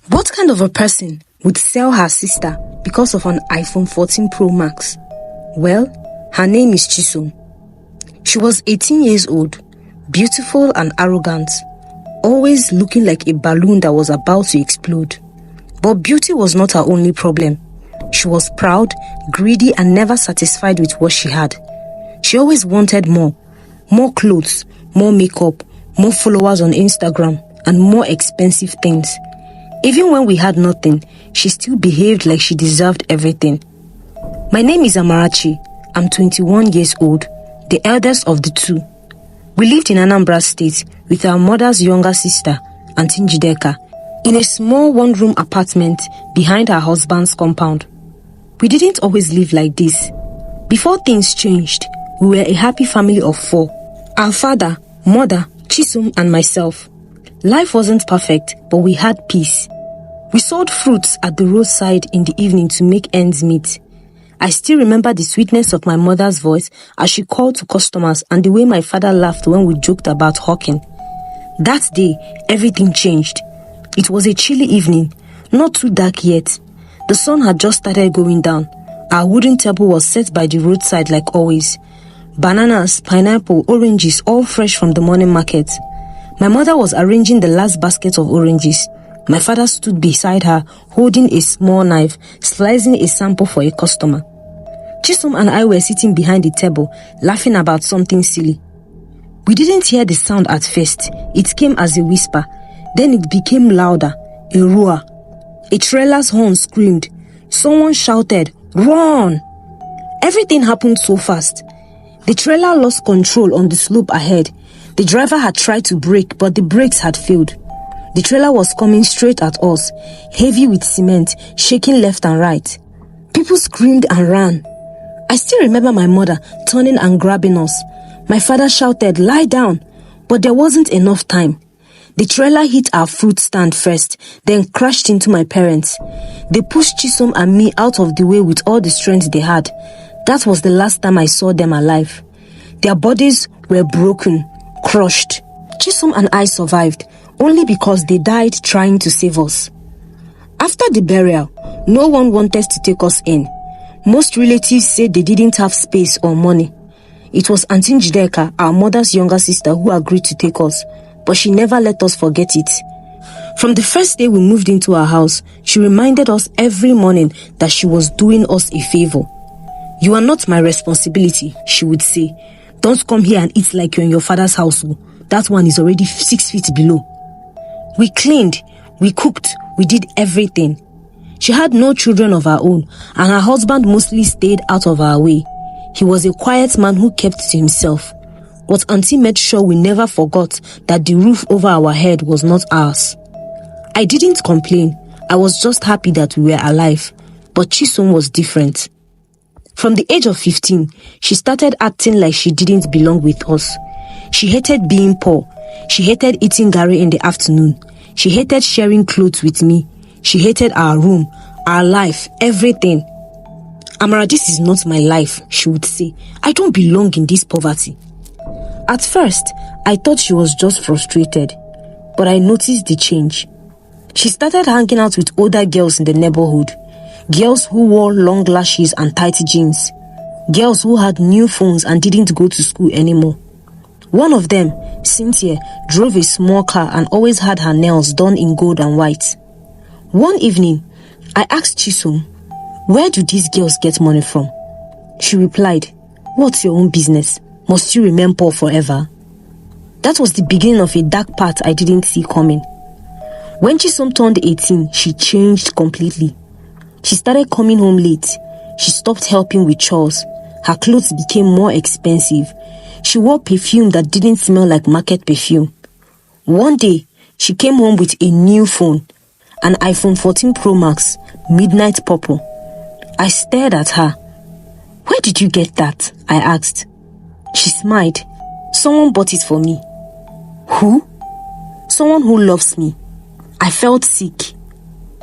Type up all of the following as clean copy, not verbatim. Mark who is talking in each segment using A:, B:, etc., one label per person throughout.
A: What kind of a person would sell her sister because of an iPhone 14 Pro Max? Well, her name is Chisom. She was 18 years old, beautiful and arrogant, always looking like a balloon that was about to explode. But beauty was not her only problem. She was proud, greedy, and never satisfied with what she had. She always wanted more clothes, more makeup, more followers on Instagram, and more expensive things. Even when we had nothing, she still behaved like she deserved everything. My name is Amarachi. I'm 21 years old, the eldest of the two. We lived in Anambra State with our mother's younger sister, Aunty Njideka, in a small one-room apartment behind her husband's compound. We didn't always live like this. Before things changed, we were a happy family of 4. Our father, mother, Chisom, and myself. Life wasn't perfect, but we had peace. We sold fruits at the roadside in the evening to make ends meet. I still remember the sweetness of my mother's voice as she called to customers and the way my father laughed when we joked about hawking. That day, everything changed. It was a chilly evening, not too dark yet. The sun had just started going down. Our wooden table was set by the roadside like always. Bananas, pineapple, oranges, all fresh from the morning market. My mother was arranging the last basket of oranges. My father stood beside her, holding a small knife, slicing a sample for a customer. Chisom and I were sitting behind the table, laughing about something silly. We didn't hear the sound at first. It came as a whisper. Then it became louder, a roar. A trailer's horn screamed. Someone shouted, "Run!" Everything happened so fast. The trailer lost control on the slope ahead. The driver had tried to brake, but the brakes had failed. The trailer was coming straight at us, heavy with cement, shaking left and right. People screamed and ran. I still remember my mother turning and grabbing us. My father shouted, "Lie down!" But there wasn't enough time. The trailer hit our fruit stand first, then crashed into my parents. They pushed Chisom and me out of the way with all the strength they had. That was the last time I saw them alive. Their bodies were broken, crushed. Chisom and I survived, only because they died trying to save us. After the burial, no one wanted to take us in. Most relatives said they didn't have space or money. It was Aunty Njideka, our mother's younger sister, who agreed to take us, but she never let us forget it. From the first day we moved into our house, she reminded us every morning that she was doing us a favor. "You are not my responsibility," she would say. "Don't come here and eat like you're in your father's house. That one is already 6 feet below." We cleaned, we cooked, we did everything. She had no children of her own, and her husband mostly stayed out of our way. He was a quiet man who kept to himself. But Auntie made sure we never forgot that the roof over our head was not ours. I didn't complain. I was just happy that we were alive. But Chisom was different. From the age of 15, she started acting like she didn't belong with us. She hated being poor. She hated eating garri in the afternoon. She hated sharing clothes with me. She hated our room, our life, everything. "Amara, this is not my life," she would say. "I don't belong in this poverty." At first, I thought she was just frustrated, but I noticed the change. She started hanging out with older girls in the neighborhood, girls who wore long lashes and tight jeans, girls who had new phones and didn't go to school anymore. One of them, Cynthia, drove a small car and always had her nails done in gold and white. One evening, I asked Chisom, "Where do these girls get money from?" She replied, "What's your own business? Must you remain poor forever?" That was the beginning of a dark path I didn't see coming. When Chisom turned 18, she changed completely. She started coming home late. She stopped helping with chores. Her clothes became more expensive. She wore perfume that didn't smell like market perfume. One day, she came home with a new phone, an iPhone 14 Pro Max, midnight purple. I stared at her. "Where did you get that?" I asked. She smiled. "Someone bought it for me." "Who?" "Someone who loves me." I felt sick.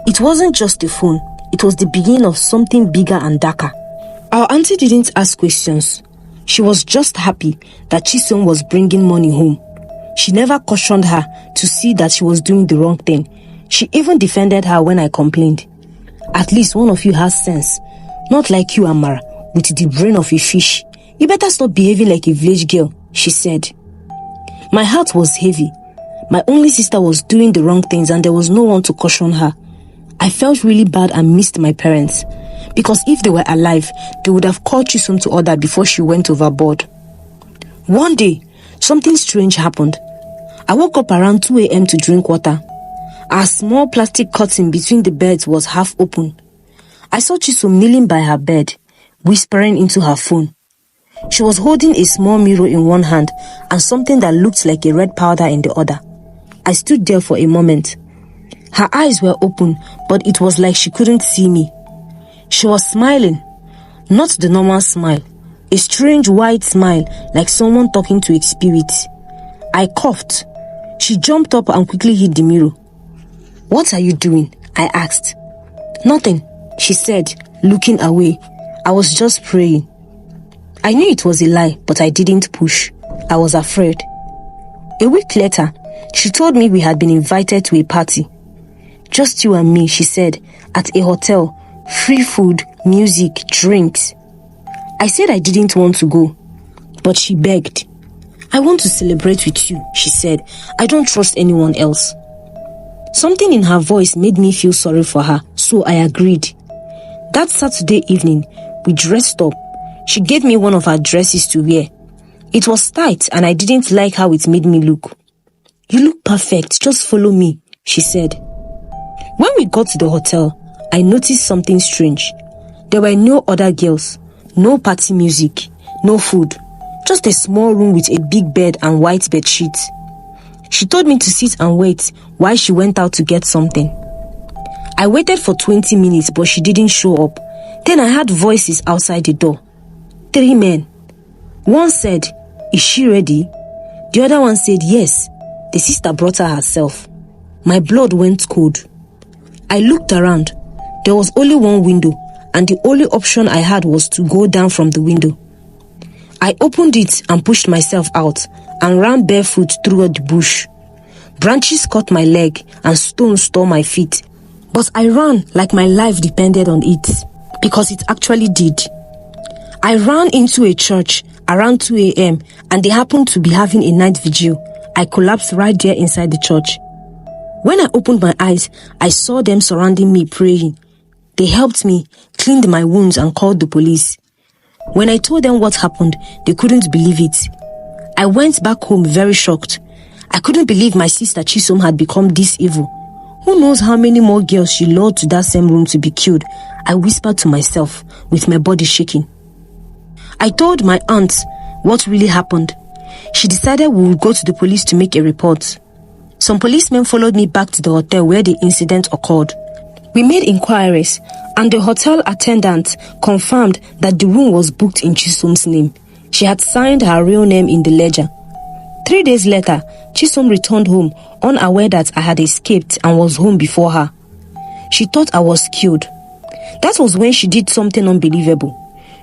A: It wasn't just a phone. It was the beginning of something bigger and darker. Our auntie didn't ask questions. She was just happy that Chisom was bringing money home. She never cautioned her to see that she was doing the wrong thing. She even defended her when I complained. At least one of you has sense. Not like you, Amara, with the brain of a fish. You better stop behaving like a village girl, she said. My heart was heavy. My only sister was doing the wrong things and there was no one to caution her. I felt really bad and missed my parents. Because if they were alive, they would have called Chisom to order before she went overboard. One day, something strange happened. I woke up around 2 a.m. to drink water. Our small plastic curtain between the beds was half open. I saw Chisom kneeling by her bed, whispering into her phone. She was holding a small mirror in one hand and something that looked like a red powder in the other. I stood there for a moment. Her eyes were open, but it was like she couldn't see me. She was smiling, not the normal smile, a strange white smile like someone talking to a spirit. I coughed. She jumped up and quickly hid the mirror. "What are you doing?" I asked. "Nothing," she said, looking away. "I was just praying." I knew it was a lie, but I didn't push. I was afraid. A week later, she told me we had been invited to a party. "Just you and me," she said, "at a hotel. Free food, music, drinks." I said I didn't want to go, but she begged. "I want to celebrate with you," she said. "I don't trust anyone else." Something in her voice made me feel sorry for her, so I agreed. That Saturday evening, we dressed up. She gave me one of her dresses to wear. It was tight and I didn't like how it made me look. "You look perfect, just follow me," she said. When we got to the hotel, I noticed something strange. There were no other girls, no party music, no food, just a small room with a big bed and white bed sheets. She told me to sit and wait while she went out to get something. I waited for 20 minutes, but she didn't show up. Then I heard voices outside the door. 3 men. One said, "Is she ready?" The other one said, "Yes." The sister brought her herself. My blood went cold. I looked around. There was only one window, and the only option I had was to go down from the window. I opened it and pushed myself out and ran barefoot through the bush. Branches cut my leg and stones tore my feet. But I ran like my life depended on it, because it actually did. I ran into a church around 2 a.m. and they happened to be having a night vigil. I collapsed right there inside the church. When I opened my eyes, I saw them surrounding me praying. They helped me, cleaned my wounds and called the police. When I told them what happened, they couldn't believe it. I went back home very shocked. I couldn't believe my sister Chisom had become this evil. Who knows how many more girls she lured to that same room to be killed? I whispered to myself, with my body shaking. I told my aunt what really happened. She decided we would go to the police to make a report. Some policemen followed me back to the hotel where the incident occurred. We made inquiries, and the hotel attendant confirmed that the room was booked in Chisom's name. She had signed her real name in the ledger. 3 days later, Chisom returned home, unaware that I had escaped and was home before her. She thought I was killed. That was when she did something unbelievable.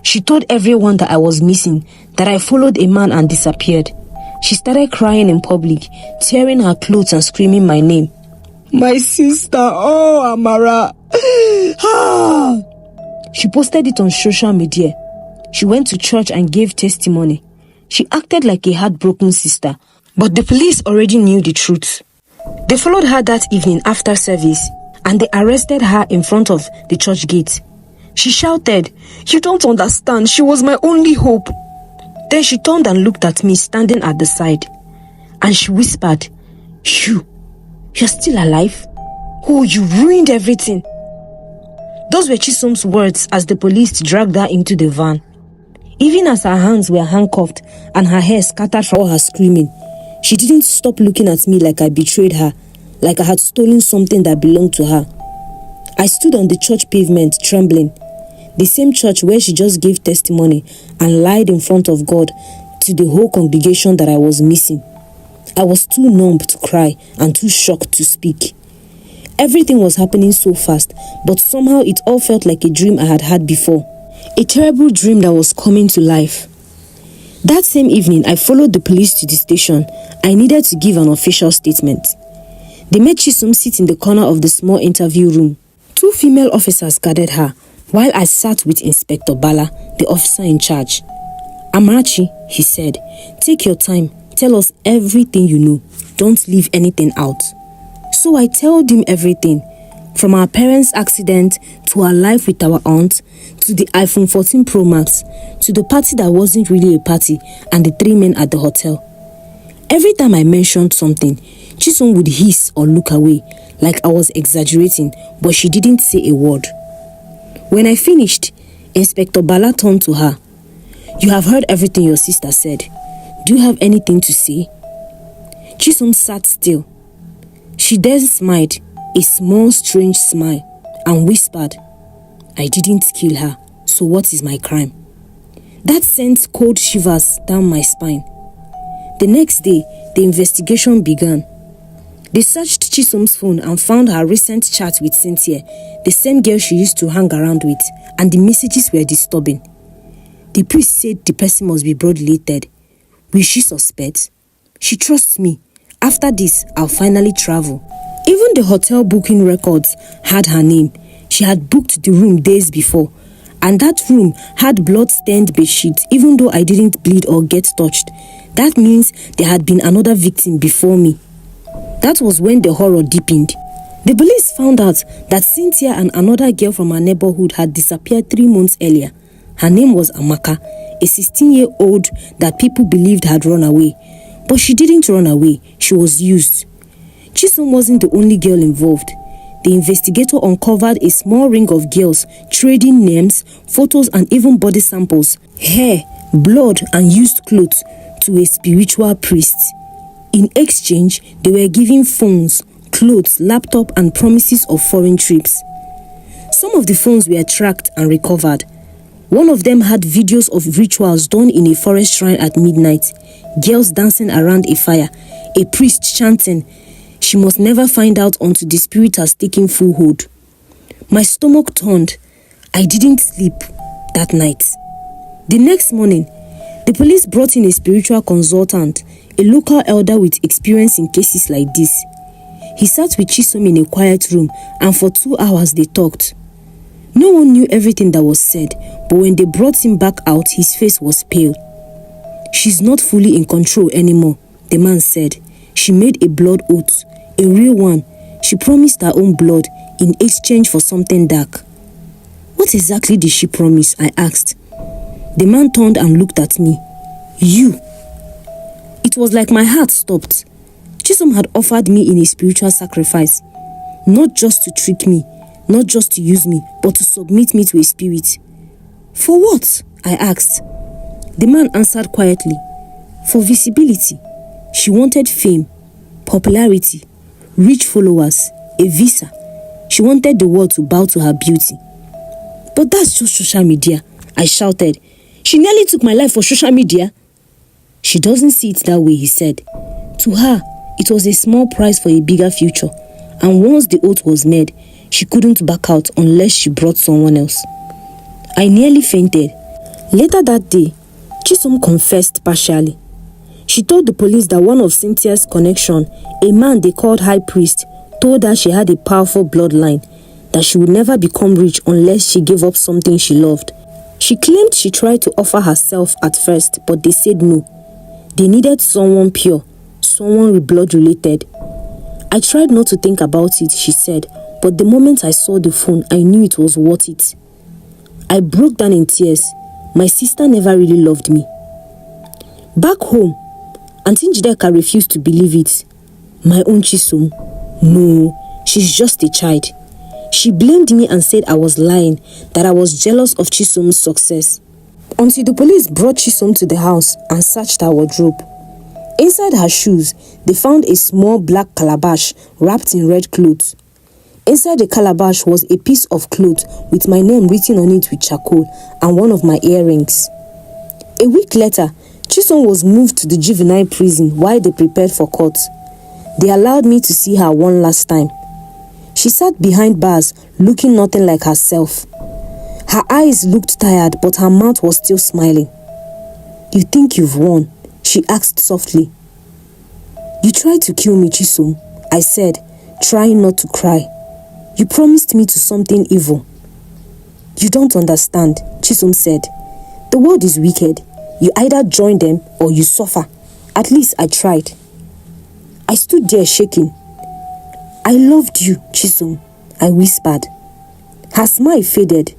A: She told everyone that I was missing, that I followed a man and disappeared. She started crying in public, tearing her clothes and screaming my name. "My sister, oh Amara." She posted it on social media. She went to church and gave testimony. She acted like a heartbroken sister, but the police already knew the truth. They followed her that evening after service, and they arrested her in front of the church gate. She shouted, "You don't understand, she was my only hope." Then she turned and looked at me standing at the side, and she whispered, You're still alive? Oh, you ruined everything." Those were Chisom's words as the police dragged her into the van. Even as her hands were handcuffed and her hair scattered from all her screaming, she didn't stop looking at me like I betrayed her, like I had stolen something that belonged to her. I stood on the church pavement trembling, the same church where she just gave testimony and lied in front of God to the whole congregation that I was missing. I was too numb to cry and too shocked to speak. Everything was happening so fast, but somehow it all felt like a dream I had had before. A terrible dream that was coming to life. That same evening, I followed the police to the station. I needed to give an official statement. They made Chisom sit in the corner of the small interview room. 2 female officers guarded her, while I sat with Inspector Bala, the officer in charge. "Amarachi," he said, "take your time. Tell us everything you know. Don't leave anything out." So I told him everything, from our parents' accident to our life with our aunt, to the iPhone 14 Pro Max, to the party that wasn't really a party, and the 3 men at the hotel. Every time I mentioned something, Chisom would hiss or look away, like I was exaggerating, but she didn't say a word. When I finished, Inspector Bala turned to her. "You have heard everything your sister said. Do you have anything to say?" Chisom sat still. She then smiled, a small strange smile, and whispered, "I didn't kill her, so what is my crime?" That sent cold shivers down my spine. The next day, the investigation began. They searched Chisom's phone and found her recent chat with Cynthia, the same girl she used to hang around with, and the messages were disturbing. The priest said the person must be blood-related. Will she suspect? She trusts me. After this, I'll finally travel. Even the hotel booking records had her name. She had booked the room days before, and that room had blood-stained bedsheets even though I didn't bleed or get touched. That means there had been another victim before me. That was when the horror deepened. The police found out that Cynthia and another girl from our neighborhood had disappeared 3 months earlier. Her name was Amaka, a 16-year-old that people believed had run away. But she didn't run away, she was used. Chisom wasn't the only girl involved. The investigator uncovered a small ring of girls trading names, photos and even body samples, hair, blood and used clothes to a spiritual priest. In exchange, they were given phones, clothes, laptop and promises of foreign trips. Some of the phones were tracked and recovered. One of them had videos of rituals done in a forest shrine at midnight, girls dancing around a fire, a priest chanting, "She must never find out until the spirit has taken full hold." My stomach turned. I didn't sleep that night. The next morning, the police brought in a spiritual consultant, a local elder with experience in cases like this. He sat with Chisom in a quiet room, and for 2 hours they talked. No one knew everything that was said, but when they brought him back out, his face was pale. "She's not fully in control anymore," the man said. "She made a blood oath, a real one. She promised her own blood in exchange for something dark." "What exactly did she promise?" I asked. The man turned and looked at me. "You." It was like my heart stopped. Chisom had offered me in a spiritual sacrifice, not just to trick me, not just to use me, but to submit me to a spirit. "For what?" I asked. The man answered quietly. "For visibility. She wanted fame, popularity, rich followers, a visa. She wanted the world to bow to her beauty." "But that's just social media," I shouted. "She nearly took my life for social media." "She doesn't see it that way," he said. "To her, it was a small price for a bigger future, and once the oath was made, she couldn't back out unless she brought someone else." I nearly fainted. Later that day, Chisom confessed partially. She told the police that one of Cynthia's connection, a man they called High Priest, told her she had a powerful bloodline, that she would never become rich unless she gave up something she loved. She claimed she tried to offer herself at first, but they said no. They needed someone pure, someone blood-related. "I tried not to think about it," she said, "but the moment I saw the phone, I knew it was worth it." I broke down in tears. My sister never really loved me. Back home, Auntie Njideka refused to believe it. "My own Chisom? No, she's just a child." She blamed me and said I was lying, that I was jealous of Chisom's success. Until the police brought Chisom to the house and searched her wardrobe. Inside her shoes, they found a small black calabash wrapped in red clothes. Inside the calabash was a piece of cloth with my name written on it with charcoal and one of my earrings. A week later, Chisom was moved to the juvenile prison while they prepared for court. They allowed me to see her one last time. She sat behind bars, looking nothing like herself. Her eyes looked tired, but her mouth was still smiling. "You think you've won?" she asked softly. "You tried to kill me, Chisom," I said, trying not to cry. You promised me to something evil. You don't understand, Chisom said. The world is wicked. You either join them or you suffer. At least I tried. I stood there shaking. I loved you, Chisom, I whispered. Her smile faded.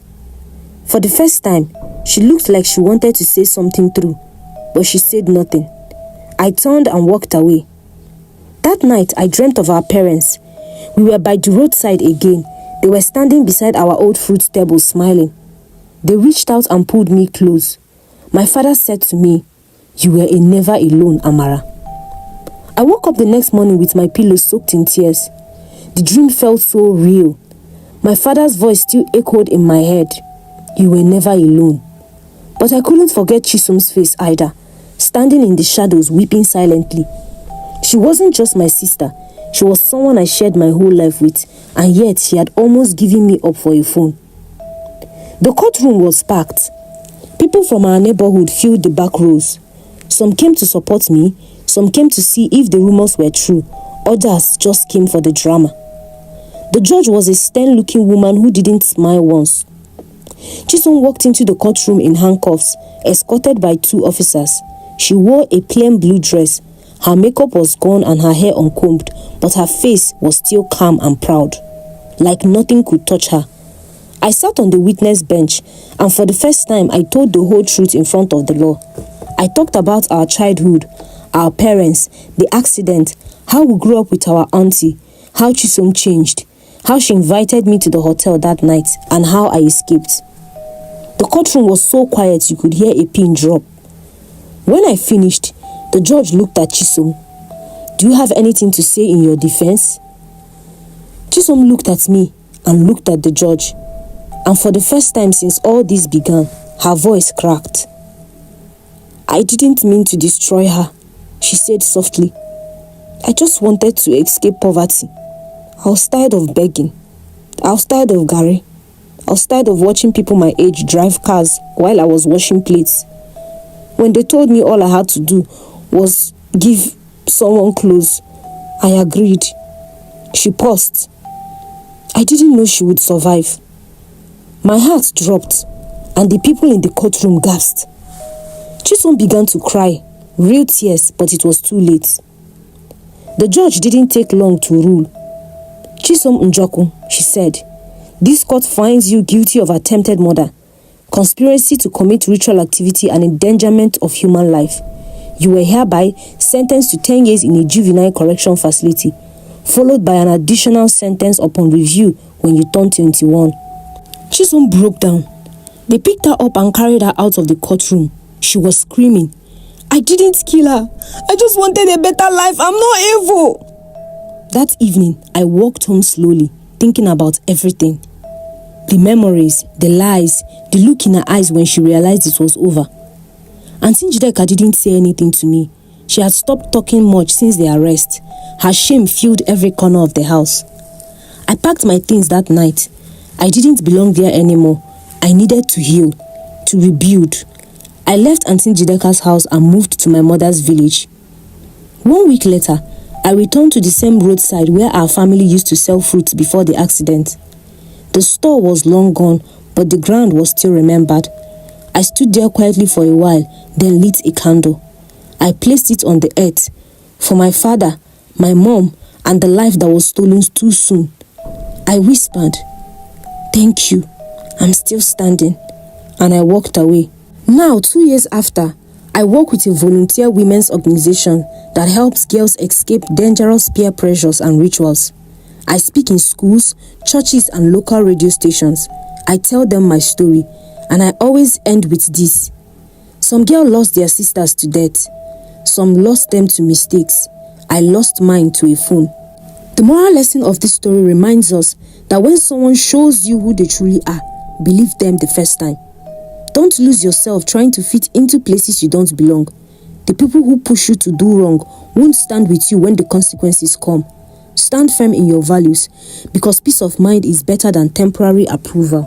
A: For the first time, she looked like she wanted to say something true, but she said nothing. I turned and walked away. That night, I dreamt of our parents. We were by the roadside again. They were standing beside our old fruit table smiling. They reached out and pulled me close. My father said to me, "You were never alone, Amara." I woke up the next morning with my pillow soaked in tears. The dream felt so real. My father's voice still echoed in my head. You were never alone. But I couldn't forget Chisom's face either, standing in the shadows weeping silently. She wasn't just my sister. She was someone I shared my whole life with, and yet she had almost given me up for a phone. The courtroom was packed. People from our neighborhood filled the back rows. Some came to support me, some came to see if the rumors were true, others just came for the drama. The judge was a stern-looking woman who didn't smile once. Chisom walked into the courtroom in handcuffs, escorted by 2 officers. She wore a plain blue dress. Her makeup was gone and her hair uncombed, but her face was still calm and proud, like nothing could touch her. I sat on the witness bench, and for the first time, I told the whole truth in front of the law. I talked about our childhood, our parents, the accident, how we grew up with our auntie, how Chisom changed, how she invited me to the hotel that night, and how I escaped. The courtroom was so quiet you could hear a pin drop. When I finished, the judge looked at Chisom. Do you have anything to say in your defense? Chisom looked at me and looked at the judge. And for the first time since all this began, her voice cracked. I didn't mean to destroy her, she said softly. I just wanted to escape poverty. I was tired of begging. I was tired of Gary. I was tired of watching people my age drive cars while I was washing plates. When they told me all I had to do was give someone clothes, I agreed. She paused. I didn't know she would survive. My heart dropped, and the people in the courtroom gasped. Chisom began to cry, real tears, but it was too late. The judge didn't take long to rule. Chisom Njoku, she said, this court finds you guilty of attempted murder, conspiracy to commit ritual activity and endangerment of human life. You were hereby sentenced to 10 years in a juvenile correction facility, followed by an additional sentence upon review when you turn 21. Chisom broke down. They picked her up and carried her out of the courtroom. She was screaming, I didn't kill her. I just wanted a better life. I'm not evil. That evening, I walked home slowly, thinking about everything. The memories, the lies, the look in her eyes when she realized it was over. Auntie Njideka didn't say anything to me. She had stopped talking much since the arrest. Her shame filled every corner of the house. I packed my things that night. I didn't belong there anymore. I needed to heal, to rebuild. I left Auntie Njideka's house and moved to my mother's village. 1 week later, I returned to the same roadside where our family used to sell fruits before the accident. The store was long gone, but the ground was still remembered. I stood there quietly for a while, then lit a candle. I placed it on the earth for my father, my mom, and the life that was stolen too soon. I whispered, "Thank you, I'm still standing," and I walked away. Now, 2 years after, I work with a volunteer women's organization that helps girls escape dangerous peer pressures and rituals. I speak in schools, churches, and local radio stations. I tell them my story, and I always end with this. Some girls lost their sisters to death. Some lost them to mistakes. I lost mine to a phone. The moral lesson of this story reminds us that when someone shows you who they truly are, believe them the first time. Don't lose yourself trying to fit into places you don't belong. The people who push you to do wrong won't stand with you when the consequences come. Stand firm in your values, because peace of mind is better than temporary approval.